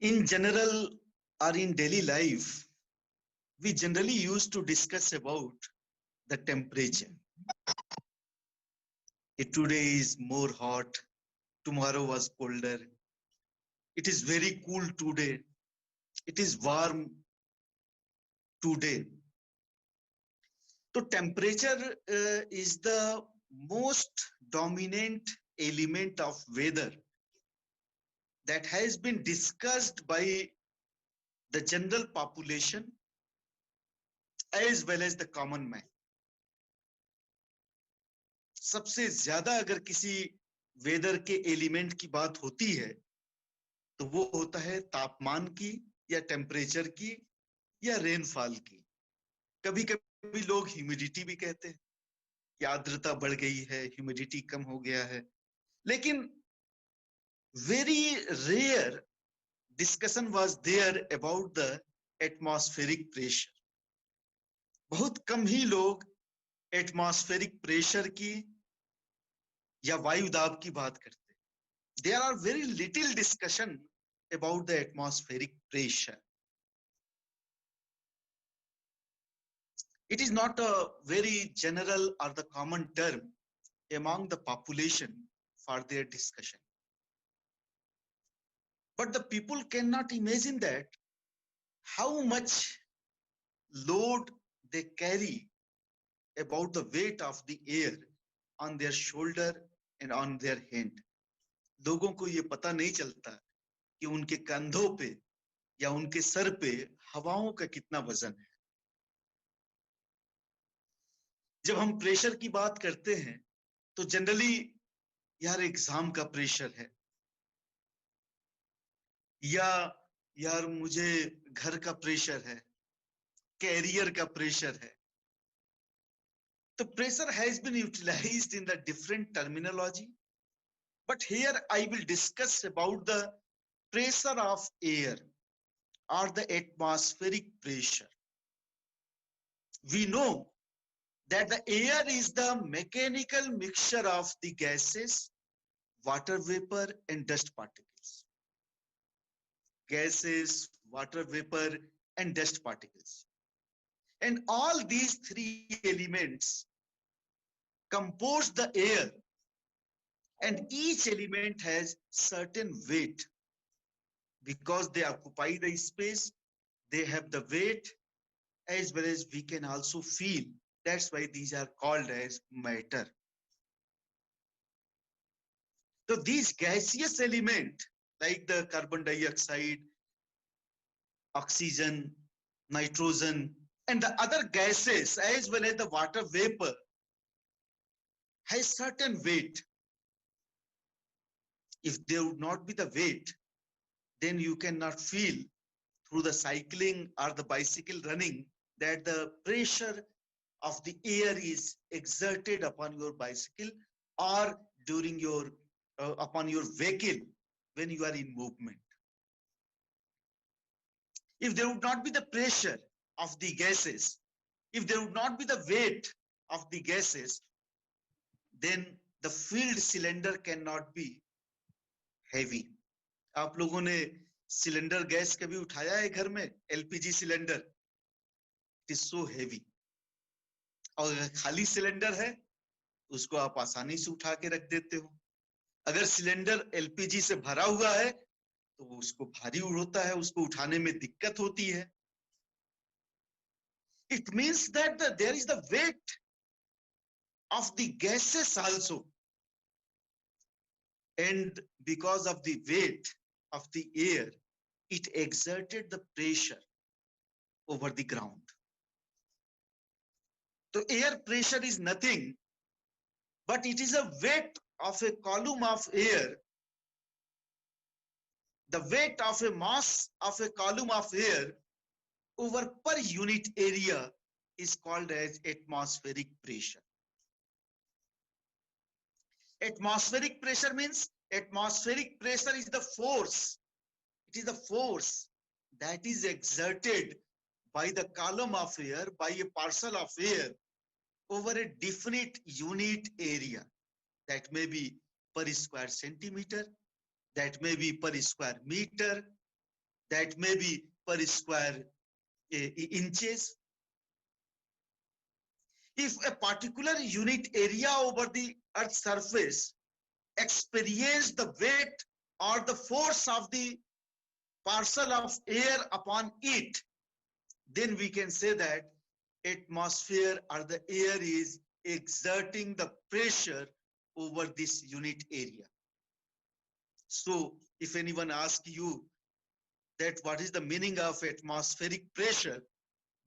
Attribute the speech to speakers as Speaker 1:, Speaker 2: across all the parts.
Speaker 1: In general or in daily life, we generally used to discuss about the temperature. Today is more hot, tomorrow was colder. It is very cool today. It is warm today. So temperature is the most dominant element of weather that has been discussed by the general population as well as the common man. सबसे ज्यादा अगर किसी weather के element की बात होती है तो वो होता है तापमान की या टेम्परेचर की या रेनफॉल की। कभी कभी लोग ह्यूमिडिटी भी कहते हैं कि आर्द्रता बढ़ गई है, ह्यूमिडिटी कम हो गया है। लेकिन very rare discussion was there about the atmospheric pressure. बहुत कम ही लोग एटमॉस्फेरिक प्रेशर की या वायु दाब की बात करते हैं। There are very little discussion about the atmospheric pressure. It is not a very general or the common term among the population for their discussion. But the people cannot imagine that how much load they carry about the weight of the air on their shoulder and on their hand. लोगों को ये पता नहीं चलता कि उनके कंधों पे या उनके सर पे हवाओं का कितना वजन है। जब हम प्रेशर की बात करते हैं तो जनरली यार एग्जाम का प्रेशर है, या यार मुझे घर का प्रेशर है, कैरियर का प्रेशर है। तो pressure has been utilised in the different terminology, but here I will discuss about the pressure of air or the atmospheric pressure. We know that the air is the mechanical mixture of the gases, water vapor and dust particles. Gases, water vapor and dust particles. And all these three elements compose the air, and each element has certain weight. Because they occupy the space, they have the weight, as well as we can also feel. That's why these are called as matter. So these gaseous elements like the carbon dioxide, oxygen, nitrogen, and the other gases as well as the water vapor has certain weight. If there would not be the weight, then you cannot feel through the cycling or the bicycle running that the pressure of the air is exerted upon your bicycle or during your upon your vehicle when you are in movement. If there would not be the pressure of the gases, if there would not be the weight of the gases, then the filled cylinder cannot be heavy. आप लोगों ने cylinder gas कभी उठाया है घर में? LPG cylinder, it is so heavy. और अगर खाली सिलेंडर है उसको आप आसानी से उठा के रख देते हो। अगर सिलेंडर एलपीजी से भरा हुआ है तो उसको भारी होता है, उसको उठाने में दिक्कत होती है। It means that there is the weight of the gases also, and because of the weight of the air, it exerted the pressure over the ground. So air pressure is nothing but it is a weight of a column of air. The weight of a mass of a column of air over per unit area is called as atmospheric pressure. Atmospheric pressure means atmospheric pressure is the force. It is the force that is exerted by the column of air, by a parcel of air over a definite unit area. That may be per square centimeter, that may be per square meter, that may be per square inches. If a particular unit area over the Earth's surface experience the weight or the force of the parcel of air upon it, then we can say that atmosphere or the air is exerting the pressure over this unit area. So if anyone asks you that what is the meaning of atmospheric pressure,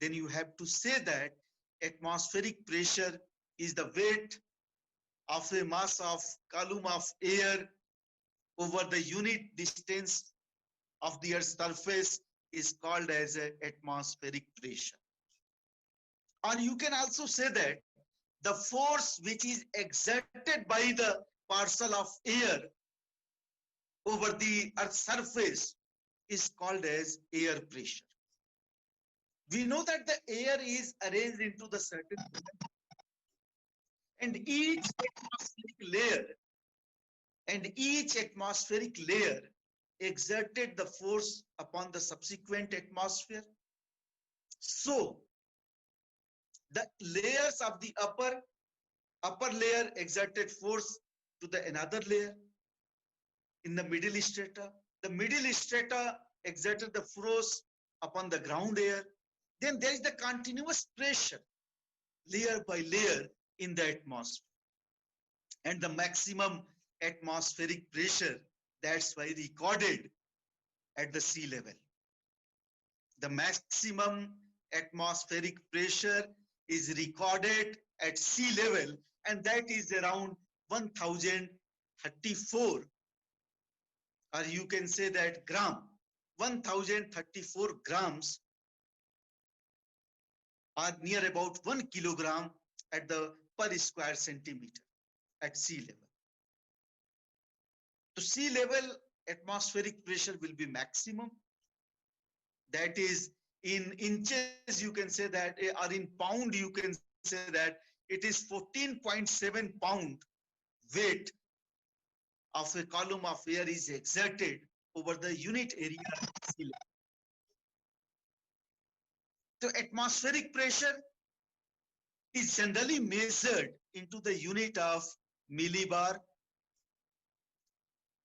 Speaker 1: then you have to say that atmospheric pressure is the weight of a mass of column of air over the unit distance of the Earth's surface is called as a atmospheric pressure. Or you can also say that the force which is exerted by the parcel of air over the Earth's surface is called as air pressure. We know that the air is arranged into the certain and each atmospheric layer exerted the force upon the subsequent atmosphere. So the layers of the upper layer exerted force to the another layer. In the middle strata, the middle strata exerted the force upon the ground air. Then there is the continuous pressure layer by layer in the atmosphere, and the maximum atmospheric pressure, that's why recorded at the sea level. The maximum atmospheric pressure is recorded at sea level, and that is around 1034, or you can say that gram, 1034 grams, are near about 1 kilogram at the per square centimeter at sea level. So sea level atmospheric pressure will be maximum. That is in inches, you can say that, or in pound, you can say that it is 14.7 pound weight of a column of air is exerted over the unit area of sea level. So atmospheric pressure is generally measured into the unit of millibar.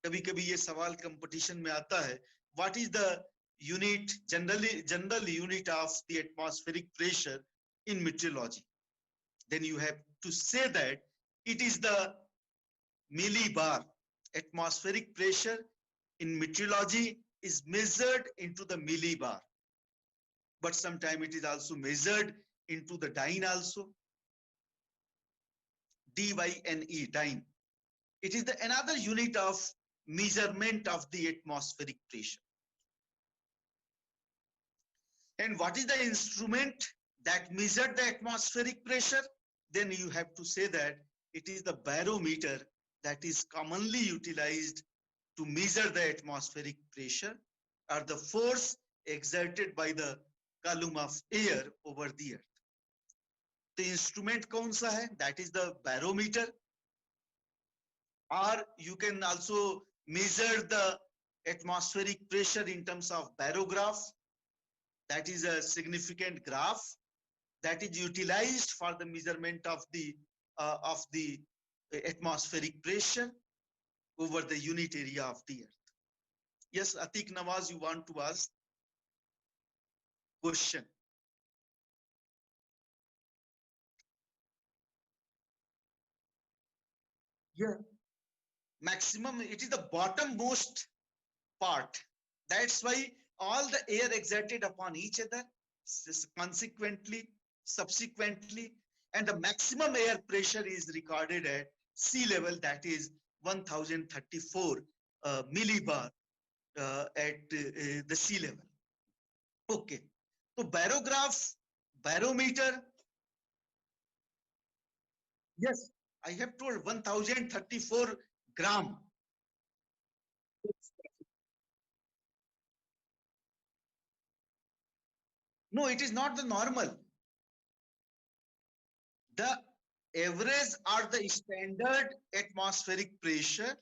Speaker 1: कभी कभी ये सवाल competition में आता है, what is the unit, general unit of the atmospheric pressure in meteorology? Then you have to say that it is the millibar. Atmospheric pressure in meteorology is measured into the millibar, but sometimes it is also measured into the dyne also. DYNE, dyne. It is another unit of measurement of the atmospheric pressure. And what is the instrument that measured the atmospheric pressure? Then you have to say that it is the barometer that is commonly utilized to measure the atmospheric pressure, or the force exerted by the column of air over the earth. The instrument kaun sa hai? That is the barometer. Or you can also measure the atmospheric pressure in terms of barograph. That is a significant graph that is utilized for the measurement of the atmospheric pressure over the unit area of the earth. Yes, Atiq Nawaz, you want to ask question? Yeah. Maximum, it is the bottommost part. That's why all the air exerted upon each other, consequently, subsequently, and the maximum air pressure is recorded at sea level, that is 1034 millibar at the sea level. Okay. So barograph, barometer. Yes, I have told 1034 gram. No, it is not the normal. The average or the standard atmospheric pressure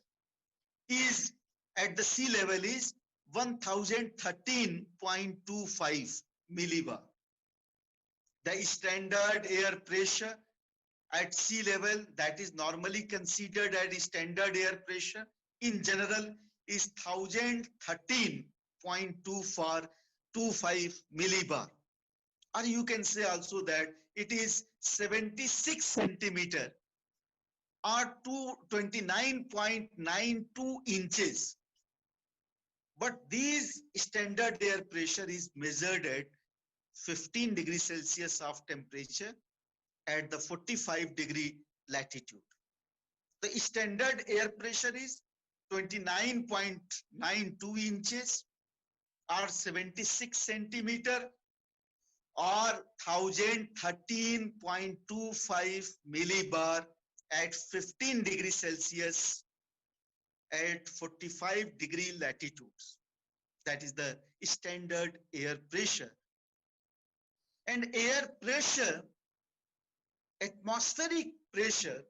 Speaker 1: is at the sea level is 1013.25 millibar. The standard air pressure at sea level, that is normally considered as standard air pressure, in general is 1013.25 millibar. Or you can say also that it is 76 centimeter or 29.92 inches. But this standard air pressure is measured at 15 degrees Celsius of temperature at the 45-degree latitude. The standard air pressure is 29.92 inches or 76 centimeter or 1013.25 millibar at 15 degrees Celsius at 45-degree latitudes. That is the standard air pressure. And air pressure, atmospheric pressure,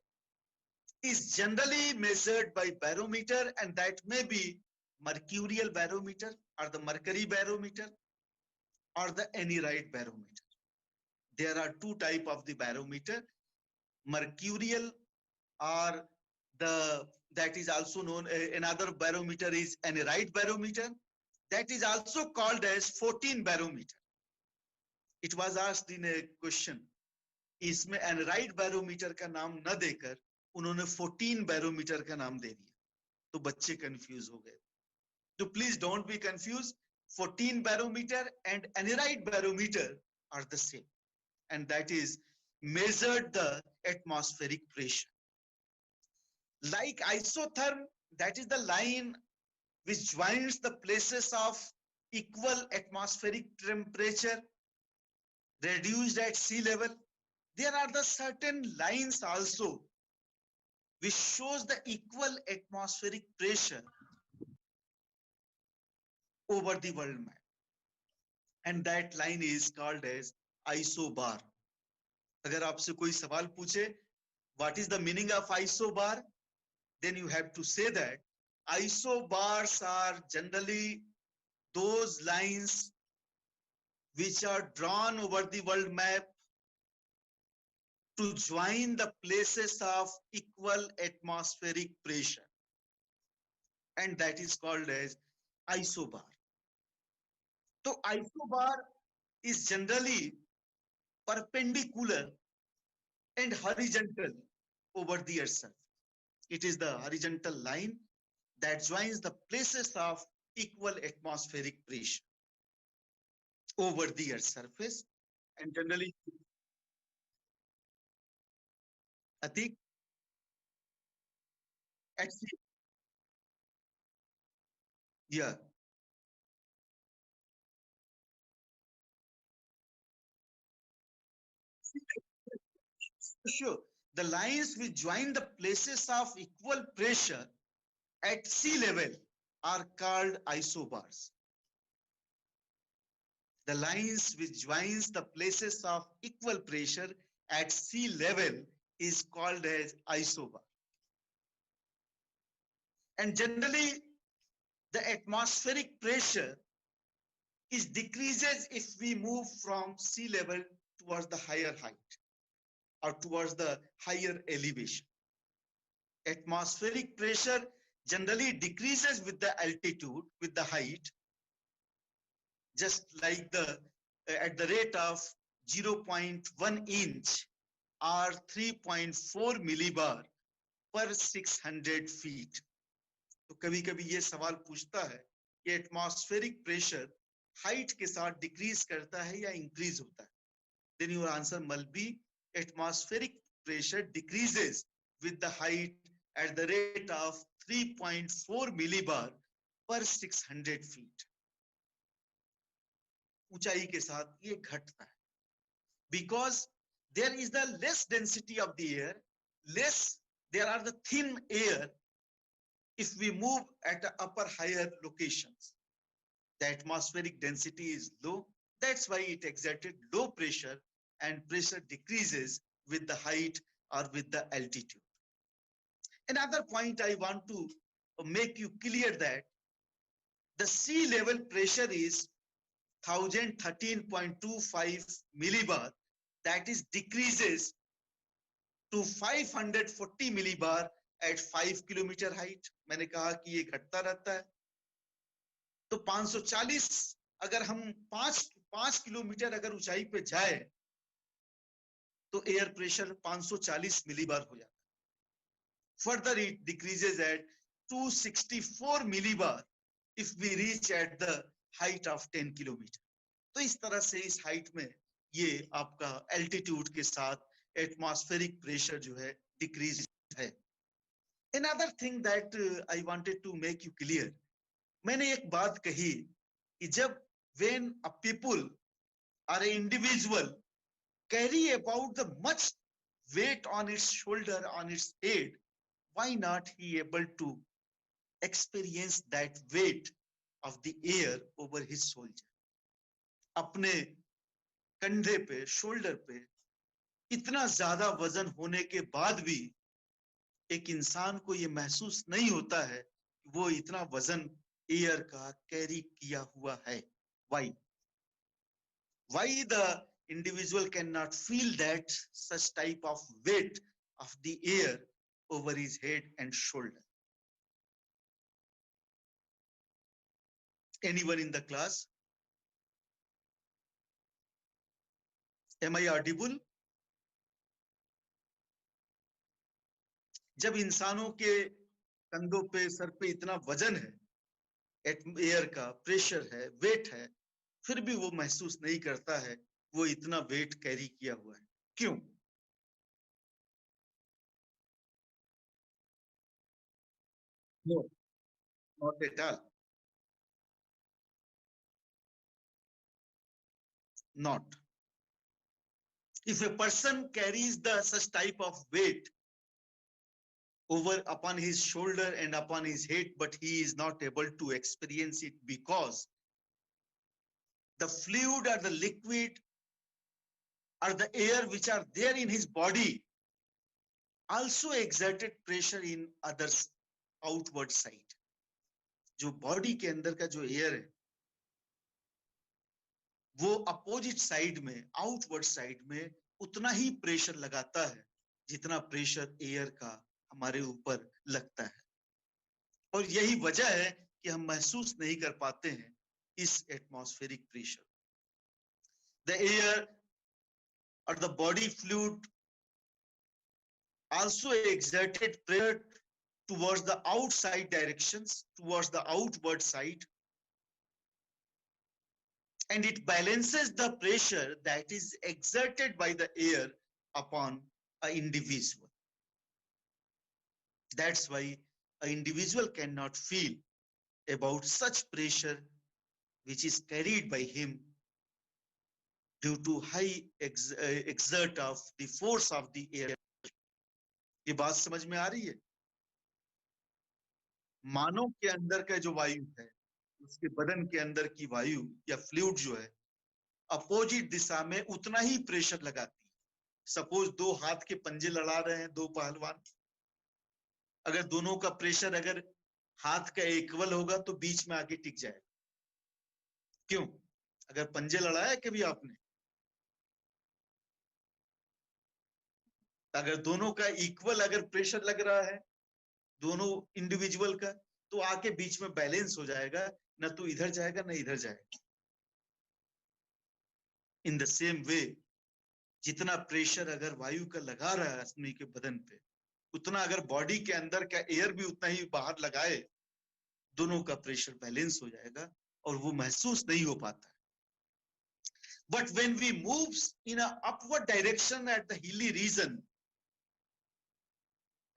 Speaker 1: is generally measured by barometer, and that may be mercurial barometer or the mercury barometer or the anyride barometer. There are two types of the barometer, mercurial, or that is also known, another barometer is anyride barometer, that is also called as 14 barometer. It was asked in a question, इसमें एनराइड barometer का नाम न देकर उन्होंने 14 barometer का नाम दे दिया, तो बच्चे कंफ्यूज हो गए. तो please don't be confuse. 14 barometer and anyride barometer are the same, and that is measured the atmospheric pressure. Like isotherm, that is the line which joins the places of equal atmospheric temperature reduced at sea level. There are the certain lines also which shows the equal atmospheric pressure over the world map, and that line is called as isobar. अगर आपसे कोई सवाल पूछे what is the meaning of isobar, then you have to say that isobars are generally those lines which are drawn over the world map to join the places of equal atmospheric pressure, and that is called as isobar. So isobar is generally perpendicular and horizontal over the earth surface. It is the horizontal line that joins the places of equal atmospheric pressure over the earth surface, and generally, Atik, at sea, yeah, sure. The lines which join the places of equal pressure at sea level are called isobars. The lines which joins the places of equal pressure at sea level is called as isobar. And generally, the atmospheric pressure is decreases if we move from sea level towards the higher height or towards the higher elevation. Atmospheric pressure generally decreases with the altitude, with the height, just like at the rate of 0.1 inch or 3.4 millibar per 600 feet. तो कभी कभी ये सवाल पूछता है कि atmospheric pressure height के साथ डिक्रीज करता है या इंक्रीज होता है. Then your answer must be atmospheric pressure decreases with the height at the rate of 3.4 millibar per 600 feet. ऊंचाई के साथ ये घटता है. Because there is the less density of the air, there are the thin air if we move at the upper higher locations. The atmospheric density is low. That's why it exerted low pressure, and pressure decreases with the height or with the altitude. Another point I want to make you clear that The sea level pressure is 1013.25 millibar, that is decreases to 540 millibar at 5 kilometre height. मैंने कहा कि ये घटता रहता है. तो 540 अगर हम 5 किलोमीटर अगर ऊंचाई पे जाए तो एयर प्रेशर 540 मिलीबार हो जाता है. Further it decreases at 264 millibar if we reach at the height of 10 kilometre. तो इस तरह से इस हाइट में ये आपका एल्टीट्यूड के साथ एटमॉस्फेरिक प्रेशर जो है डिक्रीज है. Another thing that I wanted to make you clear, मैंने एक बात कही कि जब when a people or an individual carry about the much weight on its shoulder, on its head, why not he able to experience that weight of the air over his shoulder. अपने कंधे पे, shoulder पे इतना ज्यादा वजन होने के बाद भी एक इंसान को ये महसूस नहीं होता है कि वो इतना वजन एयर का कैरी किया हुआ है. Why? Why the individual cannot feel that such type of weight of the air over his head and shoulder? Anyone in the class? Am I audible? जब इंसानों के कंधों पे, सर पे इतना वजन है, एयर का प्रेशर है, वेट है, फिर भी वो महसूस नहीं करता है वो इतना वेट कैरी किया हुआ है. क्यों? No, not at all. Not. If a person carries the such type of weight over upon his shoulder and upon his head, but he is not able to experience it because the fluid or the liquid or the air which are there in his body also exerted pressure in others outward side. जो body के अंदर का जो air है वो opposite side में, outward side में उतना ही प्रेशर लगाता है जितना प्रेशर एयर का हमारे ऊपर लगता है. और यही वजह है कि हम महसूस नहीं कर पाते हैं इस एटमॉस्फेरिक प्रेशर. द एयर और the body fluid also exerted pressure towards the outside directions, towards the outward side, and it balances the pressure that is exerted by the air upon an individual. That's why an individual cannot feel about such pressure which is carried by him due to high exert of the force of the air. ये बात समझ में आ रही है? मानव के अंदर का जो वायु है, उसके बदन के अंदर की वायु या फ्लूइड जो है अपोजिट दिशा में उतना ही प्रेशर लगाती है. सपोज दो हाथ के पंजे लड़ा रहे हैं दो पहलवान, अगर दोनों का प्रेशर अगर हाथ का इक्वल होगा तो बीच में आके टिक जाएगा. क्यों? अगर पंजे लड़ाया कभी आपने, अगर दोनों का इक्वल अगर प्रेशर लग रहा है दोनों इंडिविजुअल का, तो आके बीच में बैलेंस हो जाएगा, ना तो इधर जाएगा ना इधर जाएगा. इन द सेम वे जितना प्रेशर अगर वायु का लगा रहा है आदमी के बदन पे, उतना अगर बॉडी के अंदर का एयर भी उतना ही बाहर लगाए, दोनों का प्रेशर बैलेंस हो जाएगा और वो महसूस नहीं हो पाता. But when we move in an upward direction at the hilly region,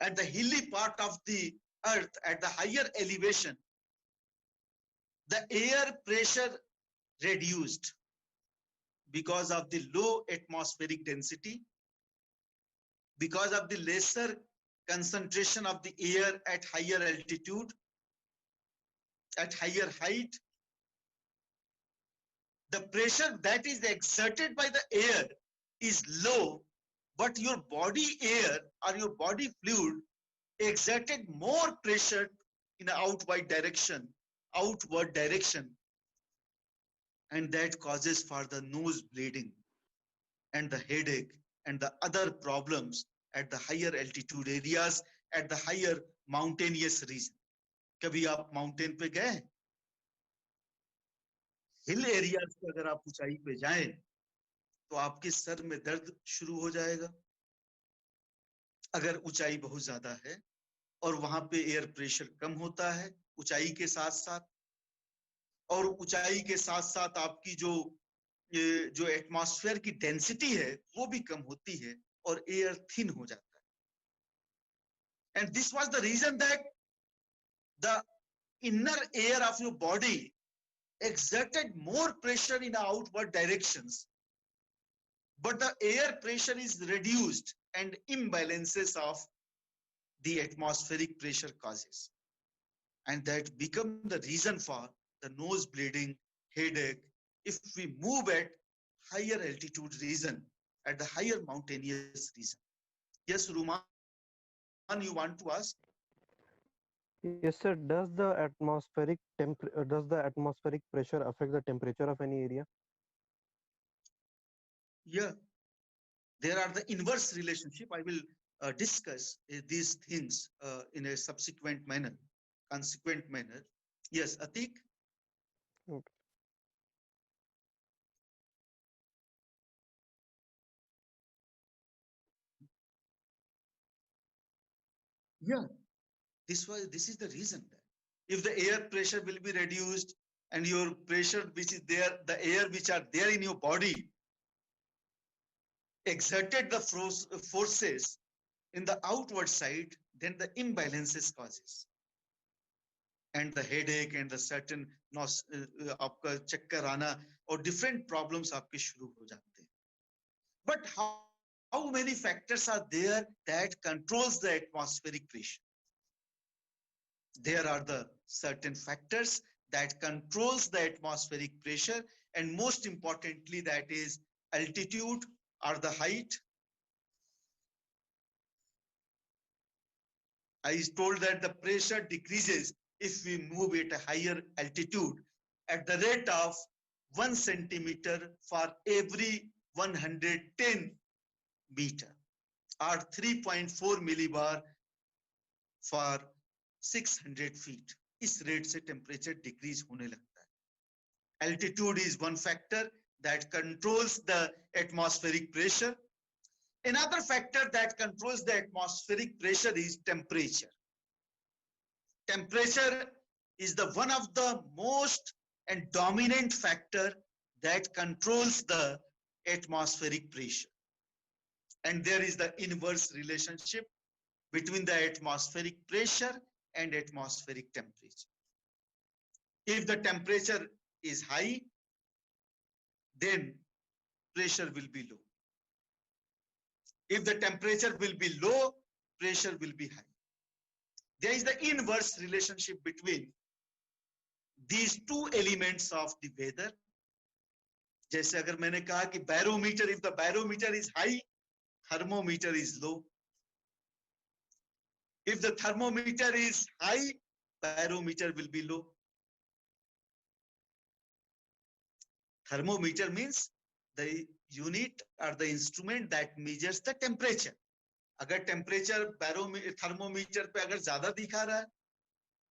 Speaker 1: at the hilly part of the earth, at the higher elevation, the air pressure reduced because of the low atmospheric density, because of the lesser concentration of the air at higher altitude, at higher height. The pressure that is exerted by the air is low, but your body air or your body fluid exerted more pressure in an outward direction outward direction, and that causes for the nose bleeding and the headache and the other problems at the higher altitude areas, at the higher mountainous region. कभी आप mountain पे गए? हिल areas पे अगर आप ऊंचाई पे जाएं तो आपके सर में दर्द शुरू हो जाएगा अगर ऊंचाई बहुत ज्यादा है, और वहां पे एयर प्रेशर कम होता है ऊंचाई के साथ साथ, और ऊंचाई के साथ साथ आपकी जो एटमॉस्फेयर की डेंसिटी है वो भी कम होती है और एयर थिन हो जाता है. And this was the reason that the inner air of your body exerted more pressure in outward directions, but the air pressure is reduced and imbalances of the atmospheric pressure causes, and that become the reason for the nose bleeding, headache, if we move at higher altitude region, at the higher mountainous region. Yes, Ruman, you want to ask?
Speaker 2: Yes, sir. Does the atmospheric pressure affect the temperature of any area?
Speaker 1: Yeah, there are the inverse relationship. I will discuss these things in a subsequent manner, consequent manner. Yes, Atik?
Speaker 2: Okay.
Speaker 1: Yeah, this is the reason that if the air pressure will be reduced and your pressure which is there, the air which are there in your body exerted the forces in the outward side, then the imbalances causes. And the headache and the certain आपका चक्कर आना और different problems आपके शुरू हो जाते हैं. But how many factors are there that controls the atmospheric pressure? There are the certain factors that controls the atmospheric pressure, and most importantly that is altitude or the height. I told that the pressure decreases if we move at a higher altitude at the rate of 1 centimeter for every 110 meter, or 3.4 millibar for 600 feet. इस rate से temperature decrease होने लगता है. Altitude is one factor that controls the atmospheric pressure. Another factor that controls the atmospheric pressure is temperature. Temperature is the one of the most and dominant factor that controls the atmospheric pressure. And there is the inverse relationship between the atmospheric pressure and atmospheric temperature. If the temperature is high, then pressure will be low. If the temperature will be low, pressure will be high. There is the inverse relationship between these two elements of the weather. जैसे अगर मैंने कहा कि barometer, if the barometer is high, thermometer is low. If the thermometer is high, barometer will be low. Thermometer means the unit or the instrument that measures the temperature. अगर temperature thermometer पे अगर ज्यादा दिखा रहा है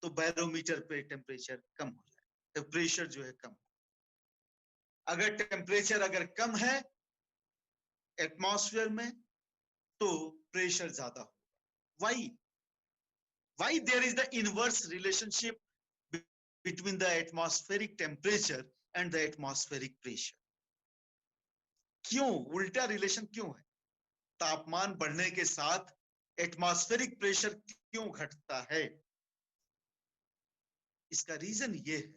Speaker 1: तो barometer पे temperature कम हो जाए, तो प्रेशर जो है कम. अगर टेम्परेचर अगर कम है एटमॉस्फेयर में तो प्रेशर ज्यादा होगा. Why there is the inverse relationship between the atmospheric temperature and the atmospheric pressure? क्यों उल्टा रिलेशन क्यों है? तापमान बढ़ने के साथ एटमॉस्फेरिक प्रेशर क्यों घटता है? इसका रीजन ये है,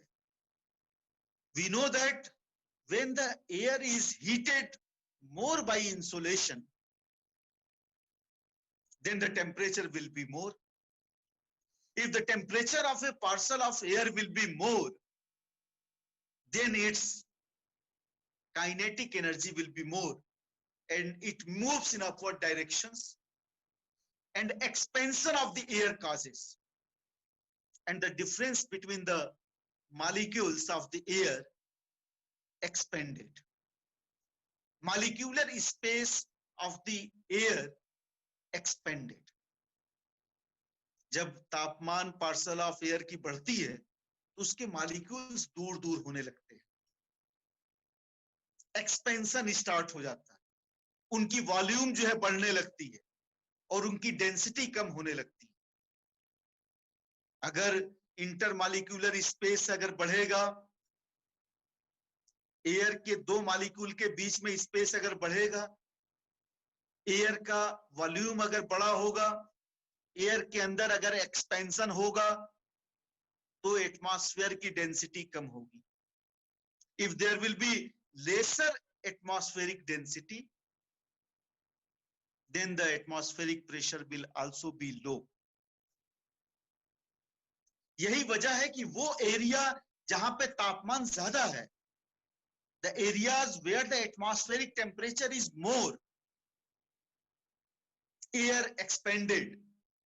Speaker 1: we know that when the air is heated more by insolation, then the temperature will be more. If the temperature of a parcel of air will be more, then its kinetic energy will be more, and it moves in upward directions, and expansion of the air causes. And the difference between the molecules of the air expanded. Molecular space of the air expanded. जब तापमान parcel of air की बढ़ती है तो उसके molecules दूर दूर होने लगते हैं, एक्सपेंशन स्टार्ट हो जाता है, उनकी वॉल्यूम जो है बढ़ने लगती है और उनकी डेंसिटी कम होने लगती है। अगर इंटरमॉलिक्यूलर स्पेस अगर बढ़ेगा, एयर के दो मॉलिक्यूल के बीच में स्पेस अगर बढ़ेगा, एयर का वॉल्यूम अगर बड़ा होगा, एयर के अंदर अगर एक्सपेंशन होगा तो एटमॉस्फेयर की डेंसिटी कम होगी। If there will be lesser atmospheric density, then the atmospheric pressure will also be low. यही वजह है कि वो एरिया जहां पे तापमान ज्यादा है, the areas where the atmospheric temperature is more, air expanded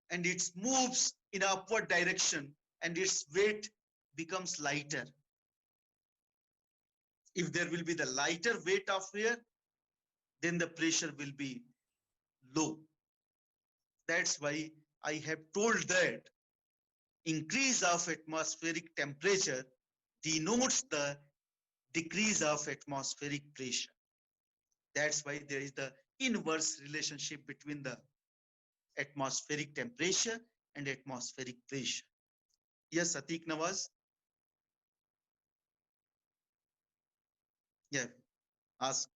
Speaker 1: and it moves in upward direction and its weight becomes lighter. If there will be the lighter weight of air, then the pressure will be low. That's why I have told that increase of atmospheric temperature denotes the decrease of atmospheric pressure. That's why there is the inverse relationship between the atmospheric temperature and atmospheric pressure. Yes, Atiq Nawaz. Yeah, ask.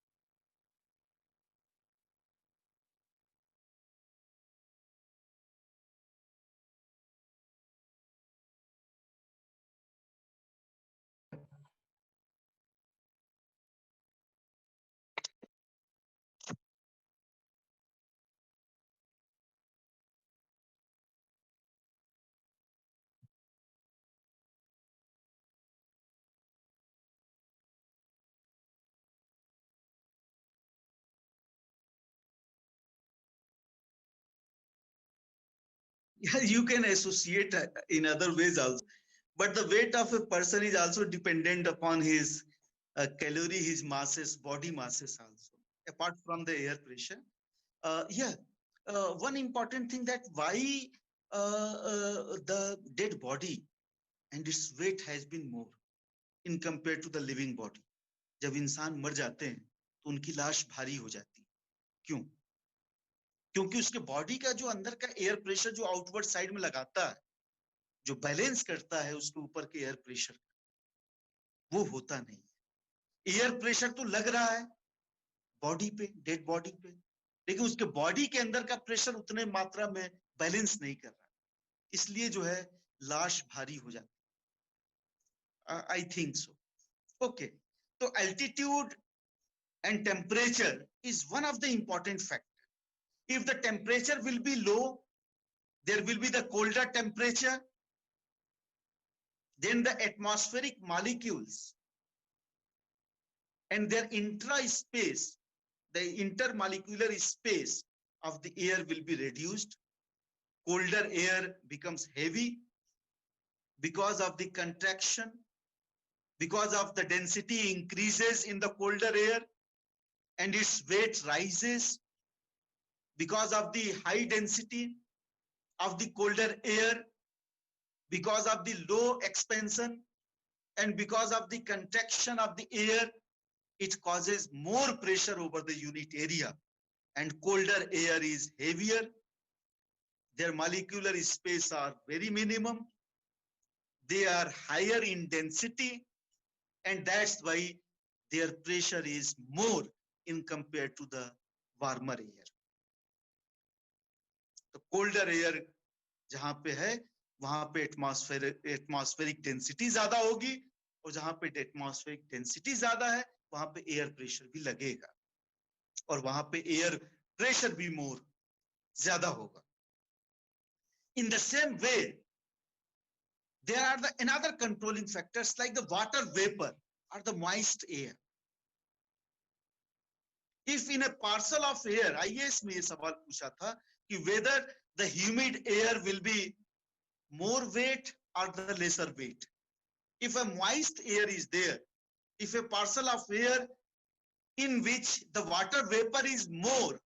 Speaker 1: Yeah, you can associate in other ways also, but the weight of a person is also dependent upon his calorie, his masses, body masses also, apart from the air pressure. Yeah, one important thing that why the dead body and its weight has been more in compared to the living body. जब इंसान मर जाते हैं तो उनकी लाश भारी हो जाती है। क्यों? क्योंकि उसके बॉडी का जो अंदर का एयर प्रेशर जो आउटवर्ड साइड में लगाता है, जो बैलेंस करता है उसके ऊपर के एयर प्रेशर, वो होता नहीं है। एयर प्रेशर तो लग रहा है बॉडी पे, डेड बॉडी पे, लेकिन उसके बॉडी के अंदर का प्रेशर उतने मात्रा में बैलेंस नहीं कर रहा, इसलिए जो है लाश भारी हो जाती है। I think so. ओके, तो altitude and temperature is one of the important factors. If the temperature will be low, there will be the colder temperature, then the atmospheric molecules and their intra-space, the intermolecular space of the air will be reduced. Colder air becomes heavy because of the contraction, because of the density increases in the colder air, and its weight rises because of the high density of the colder air, because of the low expansion, and because of the contraction of the air, it causes more pressure over the unit area, and colder air is heavier. Their molecular space are very minimum. They are higher in density, and that's why their pressure is more in compared to the warmer air. तो colder air जहां पे है वहां पे atmospheric density ज्यादा होगी, और जहां पे एटमॉस्फेरिक डेंसिटी ज्यादा है वहां पे एयर प्रेशर भी लगेगा, और वहां पे एयर प्रेशर भी मोर ज्यादा होगा। In the same way, there are the another controlling factors like the water vapor or the moist air. If in a parcel of air, IAS में ये सवाल पूछा था कि whether the humid air will be more weight or the lesser weight. if a moist air is there, if a parcel of air in which the water vapor is more,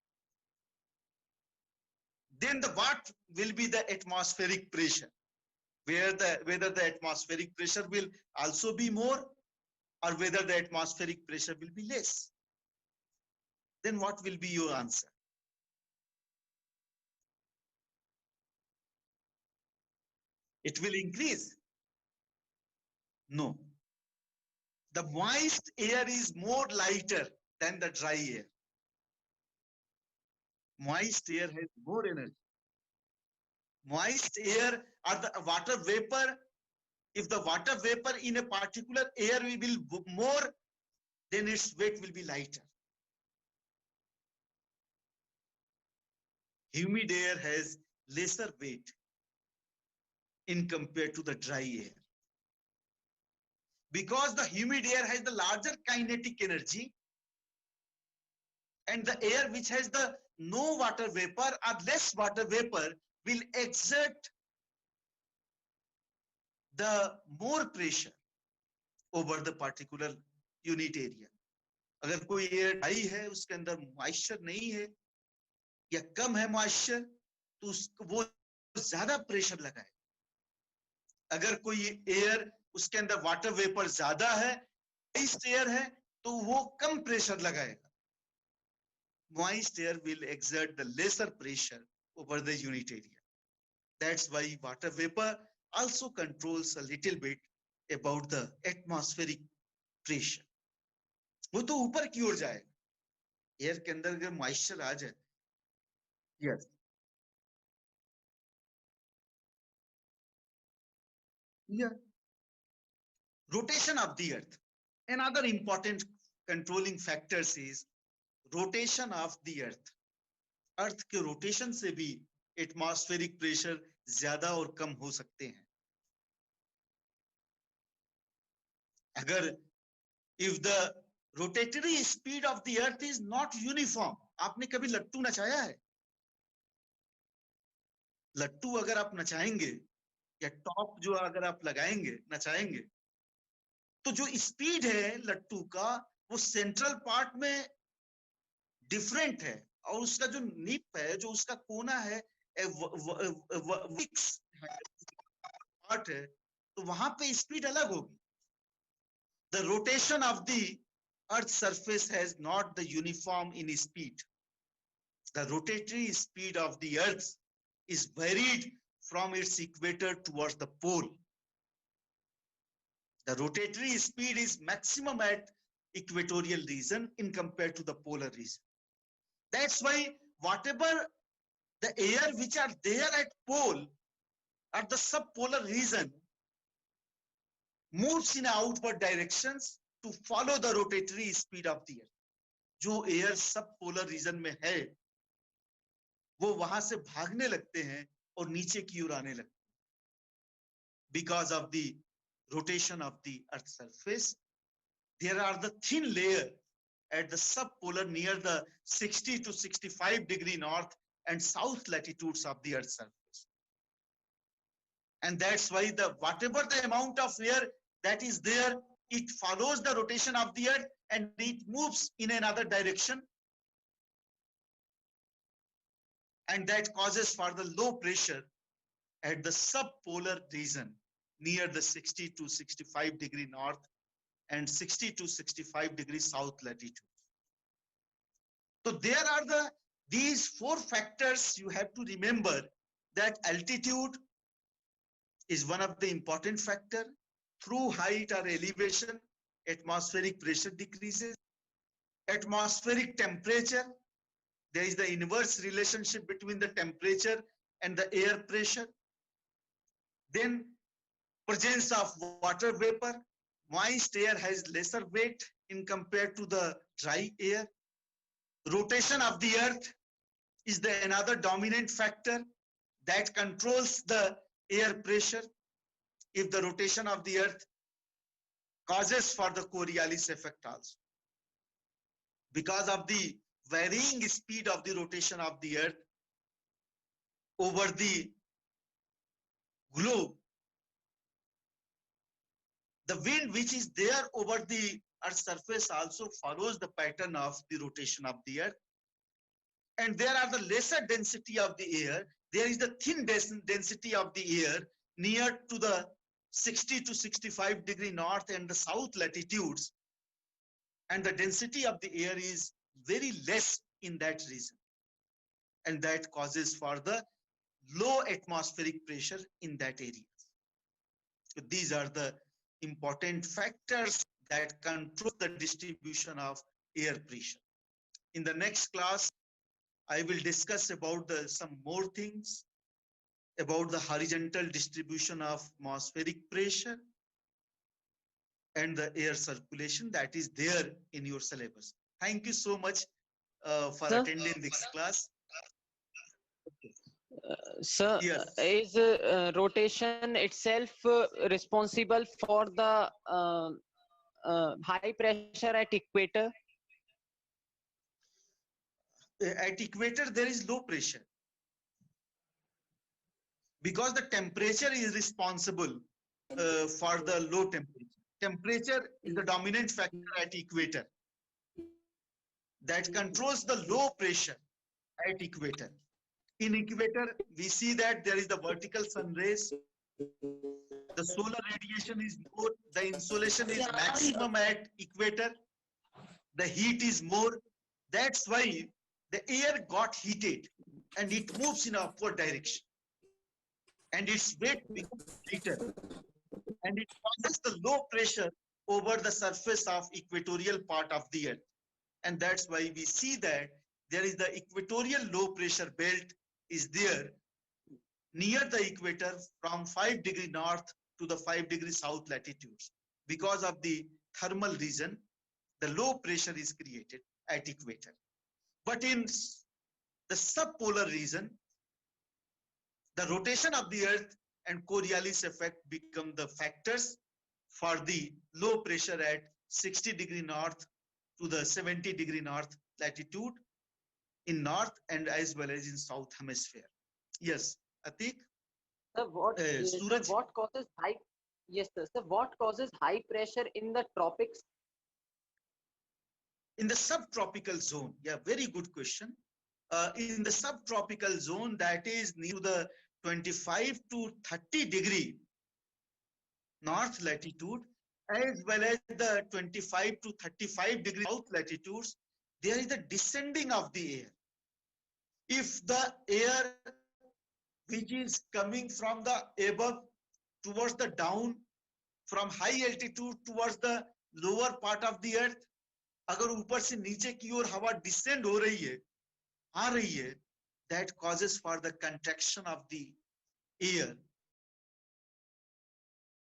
Speaker 1: then the what will be the atmospheric pressure, whether the atmospheric pressure will also be more or whether the atmospheric pressure will be less. Then what will be your answer? It will increase. No. The moist air is more lighter than the dry air. Moist air has more energy. Moist air or the water vapor, if the water vapor in a particular air will more, then its weight will be lighter. Humid air has lesser weight in compared to the dry air. Because the humid air has the larger kinetic energy, and the air which has the no water vapor or less water vapor will exert the more pressure over the particular unit area. अगर कोई air dry है, उसके अंदर moisture नहीं है या कम है moisture, तो वो ज्यादा प्रेशर लगाए. अगर कोई एयर उसके अंदर वाटर वेपर ज्यादा है, moist एयर है, तो वो कम प्रेशर लगाएगा. Moist air will exert the lesser pressure over the unit area. That's why water vapor also controls a little bit about the atmospheric pressure. वो तो ऊपर की ओर जाएगा. एयर के अंदर अगर मॉइस्चर आ जाए, yes, yeah. Rotation of the earth. Another important controlling factors is rotation of the earth. अर्थ के रोटेशन से भी एटमॉस्फेरिक प्रेशर ज्यादा और कम हो सकते हैं. अगर if the rotatory speed of the earth is not uniform, आपने कभी लट्टू नचाया है? लट्टू अगर आप नचाएंगे या टॉप जो अगर आप लगाएंगे, नचाएंगे, तो जो स्पीड है लट्टू का वो सेंट्रल पार्ट में डिफरेंट है, और उसका जो निप है, जो उसका कोना है, पार्ट है, तो वहां पे स्पीड अलग होगी. The rotation of the earth's surface has not the uniform in speed. The rotatory speed of the earth is varied from its equator towards the pole. The rotatory speed is maximum at equatorial region in compared to the polar region. That's why whatever the air which are there at pole, at the subpolar region, moves in outward directions to follow the rotatory speed of the earth. जो air सब polar region में है, वो वहां से भागने लगते हैं और नीचे की ओर आने लगते हैं. Because of the rotation of the earth's surface, there are the thin layer at the subpolar near the 60 to 65 degree north and south latitudes of the earth's surface. And that's why the whatever the amount of air that is there, it follows the rotation of the earth and it moves in another direction, and that causes for the low pressure at the subpolar region near the 60 to 65 degree north and 60 to 65 degree south latitude. So there are these four factors you have to remember, that altitude is one of the important factor. Through height or elevation, atmospheric pressure decreases. Atmospheric temperature, there is the inverse relationship between the temperature and the air pressure. Then presence of water vapor. Moist air has lesser weight in compared to the dry air. Rotation of the earth is the another dominant factor that controls the air pressure. If the rotation of the earth causes for the Coriolis effect also. Because of the varying speed of the rotation of the earth over the globe, The wind which is there over the Earth's surface also follows the pattern of the rotation of the Earth. And there are the lesser density of the air. There is the thin density of the air near to the 60 to 65 degree north and the south latitudes. And the density of the air is very less in that region. And that causes for the low atmospheric pressure in that area. So these are the important factors that control the distribution of air pressure. In the next class, I will discuss about some more things about the horizontal distribution of atmospheric pressure and the air circulation that is there in your syllabus. Thank you so much for
Speaker 3: Sir?
Speaker 1: attending this class.
Speaker 3: Sir,
Speaker 1: Yes.
Speaker 3: is rotation itself responsible for the high pressure at equator?
Speaker 1: At equator, there is low pressure because the temperature is responsible for the low temperature. Temperature is the dominant factor at equator that controls the low pressure at equator. In equator, we see that there is the vertical sun rays. The solar radiation is more, the insolation is maximum at equator. The heat is more. That's why the air got heated and it moves in upward direction. And its weight becomes lighter. And it causes the low pressure over the surface of equatorial part of the earth. And that's why we see that there is the equatorial low pressure belt is there near the equator from 5 degree north to the 5 degree south latitudes. Because of the thermal region, the low pressure is created at equator. But in the subpolar region, the rotation of the earth and Coriolis effect become the factors for the low pressure at 60 degree north to the 70 degree north latitude in north and as well as in south hemisphere. Yes, Atik?
Speaker 3: Sir,
Speaker 1: Suraj?
Speaker 3: what causes high? Yes, sir. Sir, what causes high pressure in the tropics?
Speaker 1: In the subtropical zone, yeah, very good question. In the subtropical zone, that is near the 25 to 30 degree north latitude, as well as the 25 to 35 degree south latitudes, there is the descending of the air. If the air which is coming from the above towards the down, from high altitude towards the lower part of the earth, अगर ऊपर से नीचे की ओर हवा descend हो रही है, आ रही है, that causes for the contraction of the air